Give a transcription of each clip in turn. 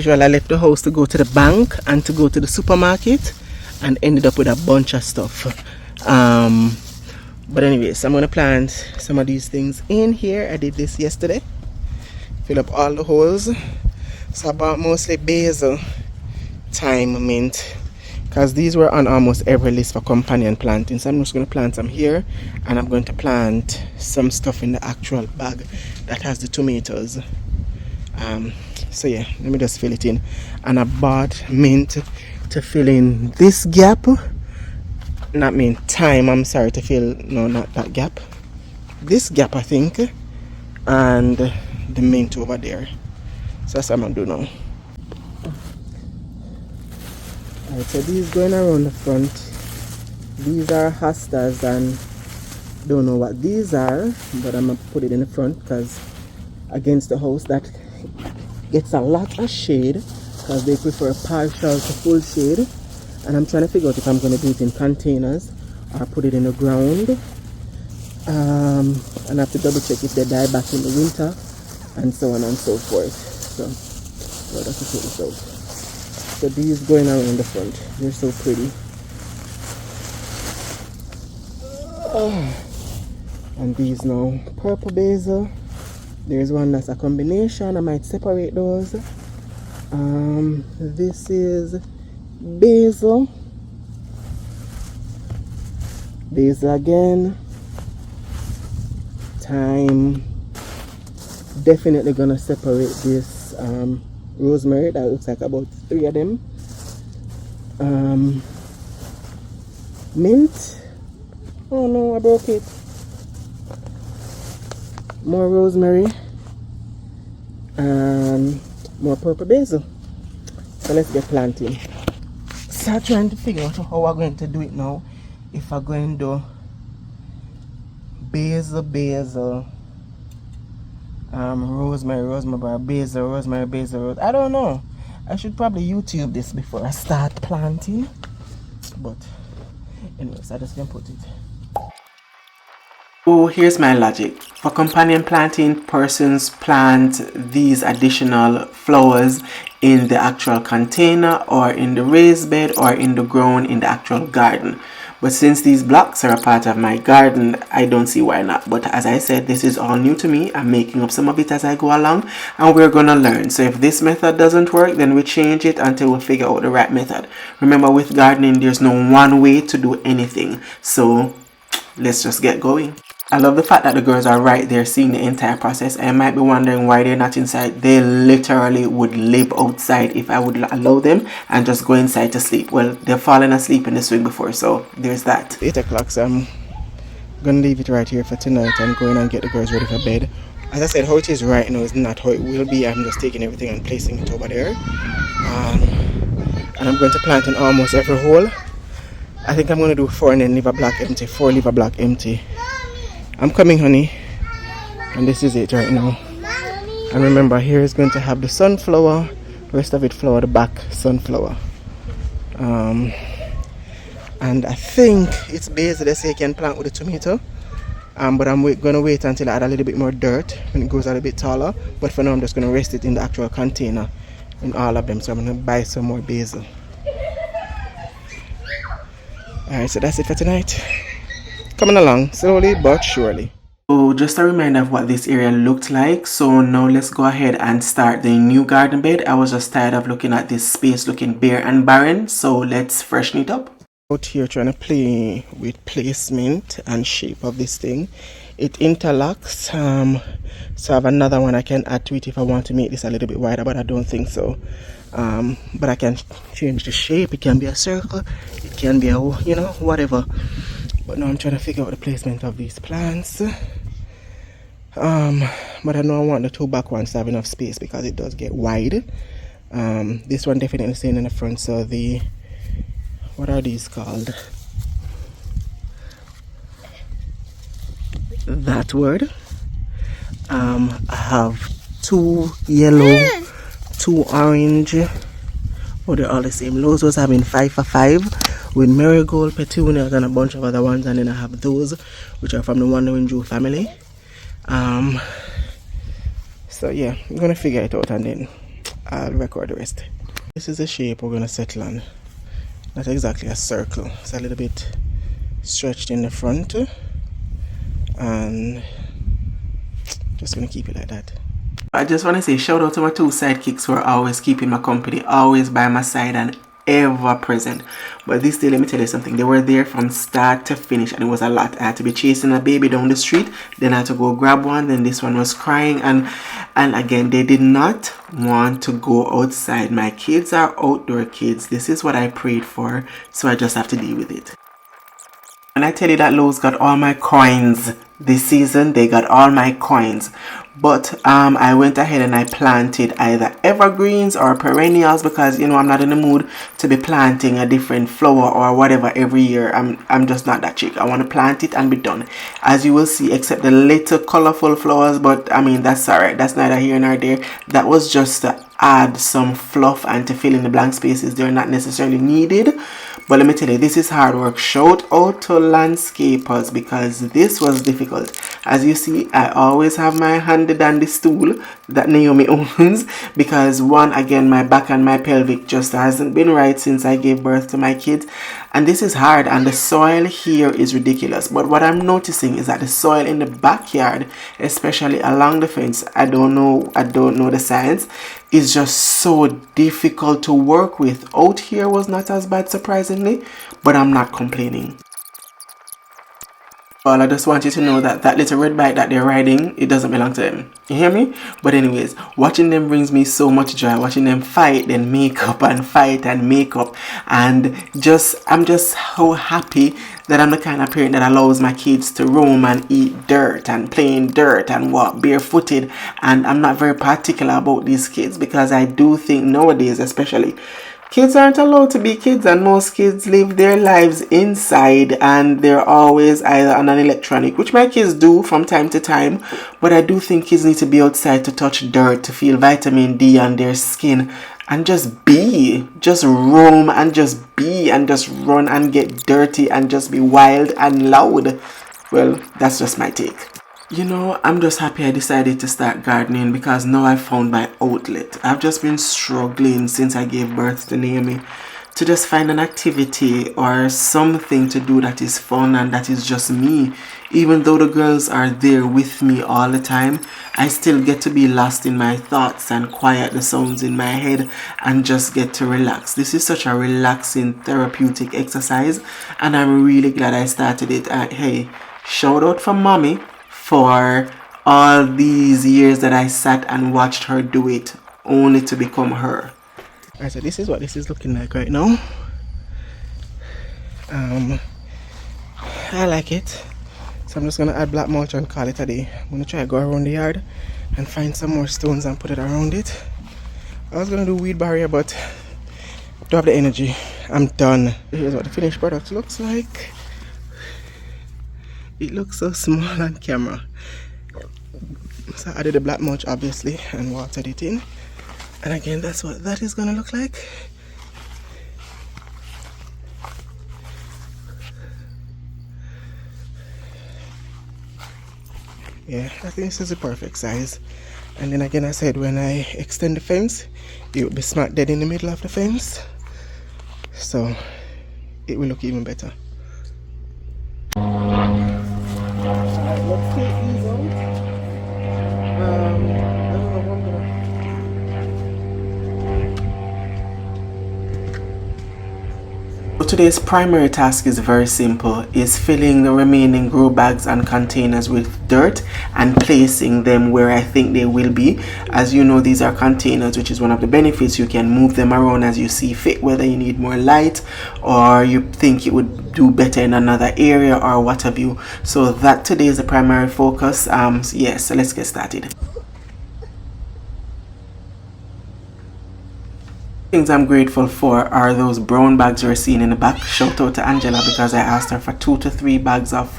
Usually I left the house to go to the bank and to go to the supermarket and ended up with a bunch of stuff. But anyways, I'm gonna plant some of these things in here. I did this yesterday. Fill up all the holes. So I bought mostly basil, thyme, mint, because these were on almost every list for companion planting. So I'm just gonna plant some here, and I'm going to plant some stuff in the actual bag that has the tomatoes. So yeah, let me just fill it in. And I bought mint to fill in this gap. Not mint, thyme, I'm sorry, to fill, no, not that gap. This gap, I think. And the mint over there. So that's what I'm gonna do now. Alright, so these going around the front. These are hostas, and don't know what these are, but I'm gonna put it in the front because against the house that gets a lot of shade, because they prefer partial to full shade. And I'm trying to figure out if I'm going to do it in containers or put it in the ground. And I have to double check if they die back in the winter and so on and so forth. So I'll have to take this out. So these going around the front, they're so pretty. And these now, purple basil. There's one that's a combination. I might separate those. This is basil again, thyme. Definitely gonna separate this rosemary. That looks like about 3 of them. Mint. Oh no, I broke it. More rosemary and more purple basil. So let's get planting. So I'm trying to figure out how we're going to do it now. If I'm going to do basil, rosemary, basil. I don't know. I should probably YouTube this before I start planting. But anyways, I just can put it. Oh, here's my logic. For companion planting, persons plant these additional flowers in the actual container or in the raised bed or in the ground in the actual garden. But since these blocks are a part of my garden, I don't see why not. But as I said, this is all new to me. I'm making up some of it as I go along, and we're gonna learn. So if this method doesn't work, then we change it until we figure out the right method. Remember, with gardening, there's no one way to do anything. So let's just get going. I love the fact that the girls are right there seeing the entire process. I might be wondering why they're not inside. They literally would live outside if I would allow them and just go inside to sleep. Well, they've fallen asleep in the swing before, so there's that. 8 o'clock, so I'm gonna leave it right here for tonight and go in and get the girls ready for bed. As I said, how it is right now is not how it will be. I'm just taking everything and placing it over there. And I'm going to plant in almost every hole. I think I'm going to do 4 and then leave a block empty. 4, leave a block empty. I'm coming, honey. And this is it right now. And remember, here is going to have the sunflower. The rest of it flower, the back sunflower. And I think it's basil they say you can plant with the tomato. But I'm going to wait until I add a little bit more dirt when it goes a little bit taller. But for now, I'm just going to rest it in the actual container in all of them. So I'm going to buy some more basil. Alright, so that's it for tonight. Coming along slowly but surely. So just a reminder of what this area looked like. So now let's go ahead and start the new garden bed. I was just tired of looking at this space looking bare and barren. So let's freshen it up. Out here trying to play with placement and shape of this thing. It interlocks. So I have another one I can add to it if I want to make this a little bit wider, but I don't think so. But I can change the shape. It can be a circle. It can be a, whatever. But now I'm trying to figure out the placement of these plants. But I know I want the 2 back ones to have enough space because it does get wide. This one definitely staying in the front. So the, what are these called? That word. I have 2 yellow, 2 orange. Oh, they're all the same. Those was having 5 for 5 with marigold, petunias, and a bunch of other ones. And then I have those, which are from the Wandering Jew family. So yeah, I'm gonna figure it out and then I'll record the rest. This is the shape we're going to settle on. Not exactly a circle. It's a little bit stretched in the front. And just going to keep it like that. I just want to say shout out to my two sidekicks who are always keeping my company, always by my side and ever present. But this day, let me tell you something, they were there from start to finish and it was a lot. I had to be chasing a baby down the street, then I had to go grab one, then this one was crying, and again, they did not want to go outside. My kids are outdoor kids. This is what I prayed for, so I just have to deal with it. When I tell you that Lowe's got all my coins this season, they got all my coins. But I went ahead and I planted either evergreens or perennials because, you know, I'm not in the mood to be planting a different flower or whatever every year. I'm just not that chick. I want to plant it and be done. As you will see, except the little colorful flowers, but I mean, that's alright. That's neither here nor there. That was just to add some fluff and to fill in the blank spaces. They're not necessarily needed. But let me tell you, this is hard work. Shout out to landscapers because this was difficult. As you see, I always have my handy dandy stool that Naomi owns because one, again, my back and my pelvic just hasn't been right since I gave birth to my kids. And this is hard and the soil here is ridiculous. But what I'm noticing is that the soil in the backyard, especially along the fence, I don't know the science, is just so difficult to work with. Out here was not as bad, surprisingly, but I'm not complaining. Well, I just want you to know that that little red bike that they're riding, it doesn't belong to them. You hear me? But anyways, watching them brings me so much joy. Watching them fight, then make up and fight and make up. And I'm just so happy that I'm the kind of parent that allows my kids to roam and eat dirt and play in dirt and walk barefooted. And I'm not very particular about these kids because I do think nowadays especially, kids aren't allowed to be kids and most kids live their lives inside and they're always either on an electronic, which my kids do from time to time, but I do think kids need to be outside to touch dirt, to feel vitamin D on their skin and just be, just roam and just be and just run and get dirty and just be wild and loud. Well, that's just my take. You know, I'm just happy I decided to start gardening because now I've found my outlet. I've just been struggling since I gave birth to Naomi to just find an activity or something to do that is fun and that is just me. Even though the girls are there with me all the time, I still get to be lost in my thoughts and quiet the sounds in my head and just get to relax. This is such a relaxing, therapeutic exercise and I'm really glad I started it. Hey, shout out for mommy for all these years that I sat and watched her do it only to become her. Alright, so this is what this is looking like right now. I like it. So I'm just gonna add black mulch and call it a day. I'm gonna try to go around the yard and find some more stones and put it around it. I was gonna do weed barrier but don't have the energy. I'm done. Here's what the finished product looks like. It looks so small on camera. So I added the black mulch obviously and watered it in. And again, that's what that is gonna look like. Yeah, I think this is the perfect size. And then again, I said when I extend the fence, it will be smack dead in the middle of the fence. So it will look even better. Let's take these out. I don't know what I'm gonna. So today's primary task is very simple, is filling the remaining grow bags and containers with dirt and placing them where I think they will be. As you know, these are containers, which is one of the benefits. You can move them around as you see fit, whether you need more light or you think it would do better in another area or what have you. So that today is the primary focus. Yes, so let's get started. Things I'm grateful for are those brown bags you're seeing in the back. Shout out to Angela because I asked her for 2 to 3 bags of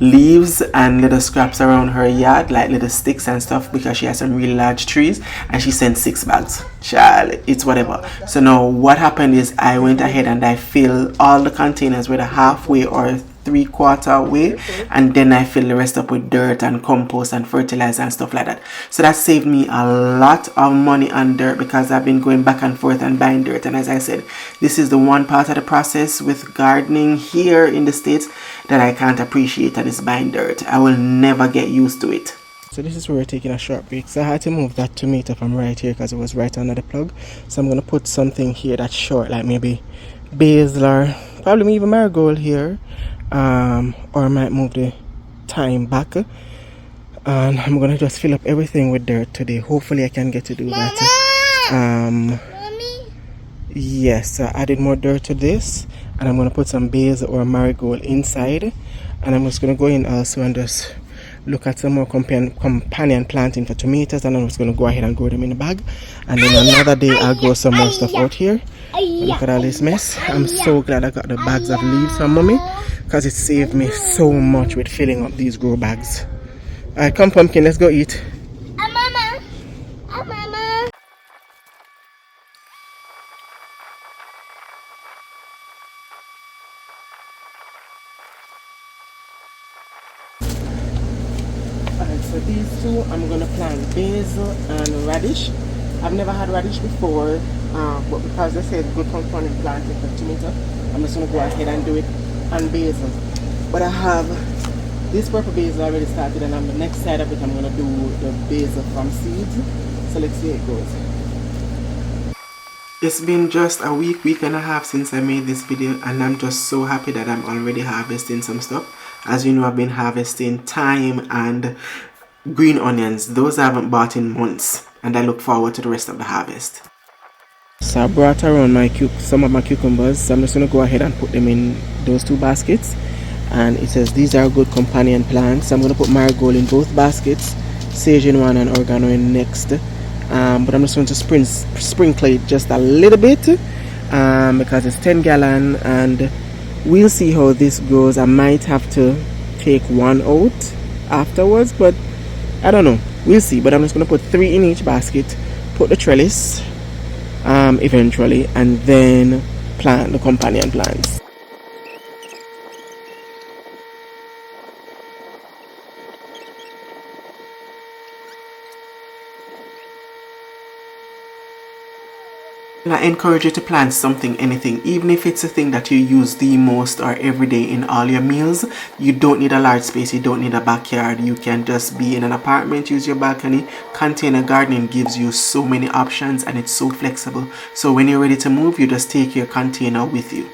leaves and little scraps around her yard, like little sticks and stuff, because she has some really large trees, and she sent 6 bags. Child, it's whatever. So now what happened is I went ahead and I filled all the containers, whether halfway or 3/4 way, and then I fill the rest up with dirt and compost and fertilizer and stuff like that. So that saved me a lot of money on dirt, because I've been going back and forth and buying dirt. And as I said, this is the one part of the process with gardening here in the States that I can't appreciate, and it's buying dirt. I will never get used to it. So this is where we're taking a short break. So I had to move that tomato from right here because it was right under the plug. So I'm going to put something here that's short, like maybe basil or probably even marigold here. Or I might move the thyme back. And I'm going to just fill up everything with dirt today. Hopefully I can get to do that. Mommy? Yes, so I added more dirt to this. And I'm going to put some basil or marigold inside. And I'm just going to go in also and just look at some more companion planting for tomatoes, and I'm just going to go ahead and grow them in the bag. And then another day I'll grow some more stuff out here. Look at all this mess. I'm so glad I got the bags of leaves from mommy, because it saved me so much with filling up these grow bags. Alright, come pumpkin, let's go eat. Mama. Alright, so these two I'm going to plant basil and radish. I've never had radish before, but because they said good component planting for tomato, I'm just going to go ahead and do it on basil. But I have this purple basil already started, and on the next side of it I'm going to do the basil from seeds. So let's see how it goes. It's been just a week and a half since I made this video, and I'm just so happy that I'm already harvesting some stuff. As you know, I've been harvesting thyme and green onions. Those I haven't bought in months, and I look forward to the rest of the harvest. So I brought around some of my cucumbers, so I'm just going to go ahead and put them in those two baskets. And it says these are good companion plants. So I'm going to put marigold in both baskets, sage in one and oregano in next. But I'm just going to sprinkle it just a little bit, because it's 10 gallon, and we'll see how this goes. I might have to take one out afterwards, but I don't know, we'll see. But I'm just going to put 3 in each basket, put the trellis eventually, and then plant the companion plants. I encourage you to plant something, anything, even if it's a thing that you use the most or every day in all your meals. You don't need a large space, you don't need a backyard. You can just be in an apartment, use your balcony. Container gardening gives you so many options, and it's so flexible. So when you're ready to move, you just take your container with you.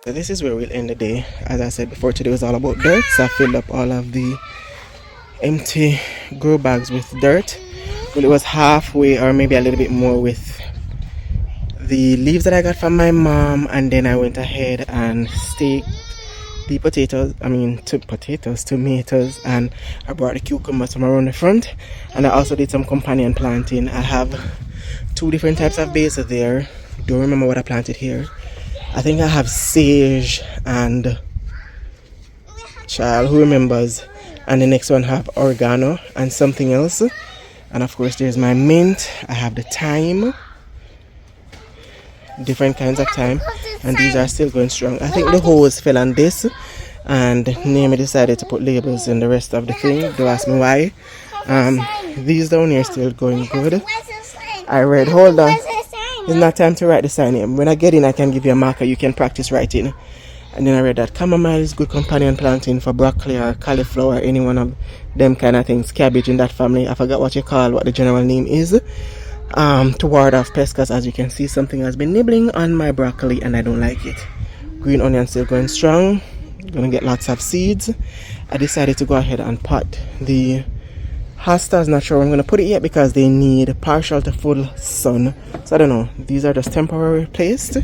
So this is where we'll end the day. As I said before, today was all about dirt. So I filled up all of the empty grow bags with dirt. Well, it was halfway or maybe a little bit more with the leaves that I got from my mom, and then I went ahead and staked the tomatoes, and I brought the cucumbers from around the front, and I also did some companion planting. I have 2 different types of basil there. Don't remember what I planted here. I think I have sage and child, who remembers, and the next one have oregano and something else. And of course there's my mint. I have the thyme, different kinds of thyme, and these are still going strong. I think the hose fell on this, and Naomi decided to put labels in the rest of the thing. Don't ask me why. These down here still going good. I read, hold on, it's not time to write the sign here. When I get in, I can give you a marker, you can practice writing. And then I read that chamomile is good companion planting for broccoli or cauliflower, any one of them kind of things. Cabbage in that family, I forgot what the general name is. To ward off pests, because as you can see, something has been nibbling on my broccoli and I don't like it. Green onion still going strong, gonna get lots of seeds. I decided to go ahead and pot the hostas. Not sure where I'm gonna put it yet because they need partial to full sun, so I don't know. These are just temporarily placed,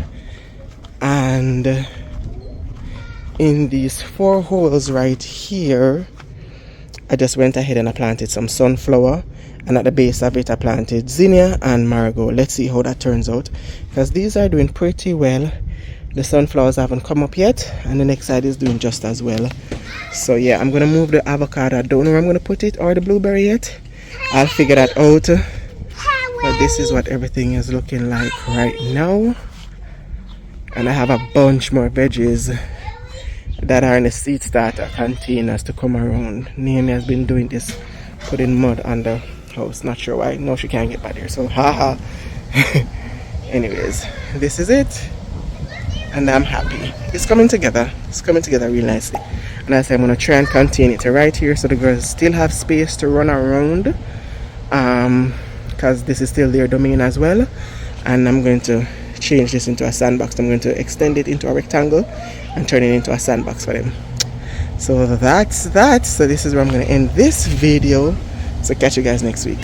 and in these 4 holes right here, I just went ahead and I planted some sunflower, and at the base of it I planted zinnia and marigold. Let's see how that turns out, because these are doing pretty well. The sunflowers haven't come up yet, and the next side is doing just as well. So yeah, I'm gonna move the avocado. I don't know where I'm gonna put it, or the blueberry yet. I'll figure that out. But this is what everything is looking like right now, and I have a bunch more veggies that are in the seed starter containers to come around. Naomi has been doing this, putting mud on the house. Not sure why. No, she can't get by there, so haha. Anyways, this is it, and I'm happy. It's coming together. It's coming together real nicely. And I said I'm gonna try and contain it right here so the girls still have space to run around, because this is still their domain as well. And I'm going to change this into a sandbox. I'm going to extend it into a rectangle and turn it into a sandbox for them. So that's that. So this is where I'm going to end this video. So catch you guys next week.